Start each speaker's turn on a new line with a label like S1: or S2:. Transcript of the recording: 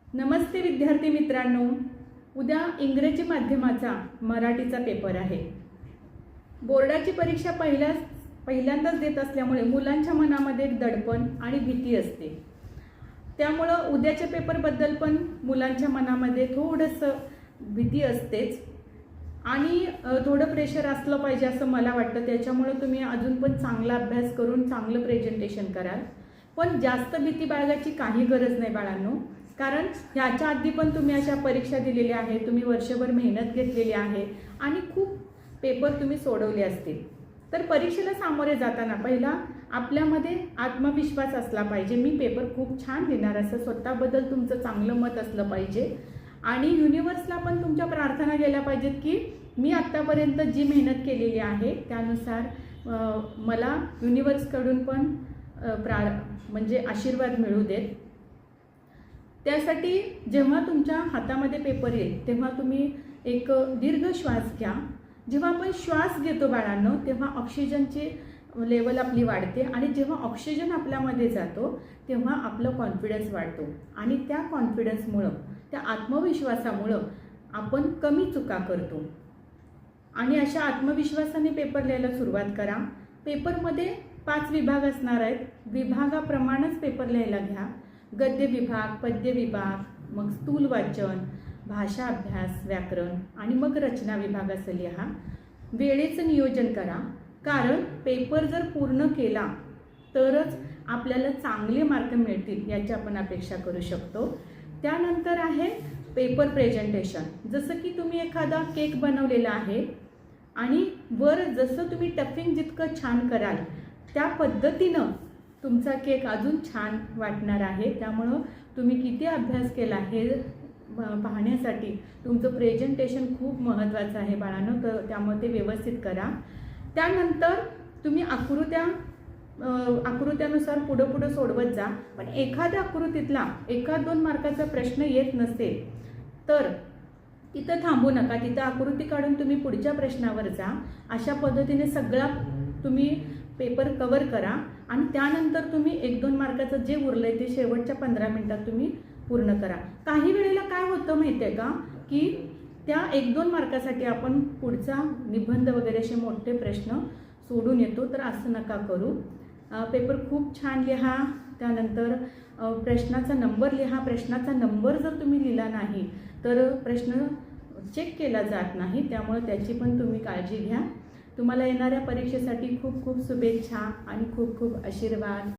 S1: नमस्ते विद्यार्थी मित्रांनो, उद्या इंग्रजी माध्यमाचा मराठीचा पेपर आहे। बोर्डाची परीक्षा पहिल्यांदाच देत असल्यामुळे मुलांच्या मनामध्ये एक दडपण आणि भीती असते। त्यामुळे उद्याच्या पेपरबद्दल पण मुलांच्या मनामध्ये थोडंसं भीती असतेच आणि थोडं प्रेशर असलं पाहिजे असं मला वाटतं। त्याच्यामुळे तुम्ही अजून पण चांगला अभ्यास करून चांगलं प्रेझेंटेशन कराल, पण जास्त भीती बाळगायची काही गरज नाही बाळांनो। कारण ह्याच्या आधी पण तुम्ही अशा परीक्षा दिलेल्या आहे, तुम्ही वर्षभर मेहनत घेतलेली आहे आणि खूप पेपर तुम्ही सोडवले असतील। तर परीक्षेला सामोरे जाताना पहिला आपल्यामध्ये आत्मविश्वास असला पाहिजे। मी पेपर खूप छान देणार असं स्वतःबद्दल तुमचं चांगलं मत असलं पाहिजे आणि युनिव्हर्सला पण तुमच्या प्रार्थना गेल्या पाहिजेत की मी आत्तापर्यंत जी मेहनत केलेली आहे त्यानुसार मला युनिव्हर्सकडून पण म्हणजे आशीर्वाद मिळू देत। त्यासाठी जेव्हा तुमच्या हातामध्ये पेपर येईल तेव्हा तुम्ही एक दीर्घ श्वास घ्या। जेव्हा आपण श्वास घेतो बाळांनो तेव्हा ऑक्सिजनची लेवल आपली वाढते आणि जेव्हा ऑक्सिजन आपल्यामध्ये जातो तेव्हा आपलं कॉन्फिडन्स वाढतो आणि त्या कॉन्फिडन्समुळं, त्या आत्मविश्वासामुळं आपण कमी चुका करतो आणि अशा आत्मविश्वासाने पेपर लिहायला सुरुवात करा। पेपरमध्ये 5 विभाग असणार आहेत, विभागाप्रमाणेच पेपर लिहायला घ्या। गद्य विभाग, पद्य विभाग, मग स्थूल वाचन, भाषा अभ्यास, व्याकरण आणि मग रचना विभाग असं लिहा। वेळेचं नियोजन करा, कारण पेपर जर पूर्ण केला तरच आपल्याला चांगले मार्क मिळतील याची आपण अपेक्षा करू शकतो। त्यानंतर आहे पेपर प्रेझेंटेशन। जसं की तुम्ही एखादा केक बनवलेला आहे आणि वर जसं तुम्ही टफिंग जितकं छान कराल त्या पद्धतीनं तुमचा केक अजून छान वाटणार आहे। त्यामुळं तुम्ही किती अभ्यास केला हे पाहण्यासाठी तुमचं प्रेझेंटेशन खूप महत्त्वाचं आहे बाळांनो, तर त्यामुळे ते व्यवस्थित करा। त्यानंतर तुम्ही आकृत्यानुसार पुढं सोडवत जा, पण एखाद्या आकृतीतला 1-2 मार्काचा प्रश्न येत नसेल तर तिथं थांबू नका, तिथं आकृती काढून तुम्ही पुढच्या प्रश्नावर जा। अशा पद्धतीने सगळा तुम्ही पेपर कव्हर करा आणि त्यानंतर तुम्ही 1-2 मार्काचं जे उरलंय ते शेवटच्या 15 मिनिटात तुम्ही पूर्ण करा। काही वेळेला काय होतं माहिती आहे का की त्या 1-2 मार्कासाठी आपण पुढचा निबंध वगैरे असे मोठे प्रश्न सोडून येतो, तर असं नका करू। पेपर खूप छान लिहा। त्यानंतर प्रश्नाचा नंबर लिहा। प्रश्नाचा नंबर जर तुम्ही लिहिला नाही तर प्रश्न चेक केला जात नाही, त्यामुळे त्याची पण तुम्ही काळजी घ्या। तुम्हाला येणाऱ्या परीक्षेसाठी खूप खूप शुभेच्छा आणि खूप खूप आशीर्वाद।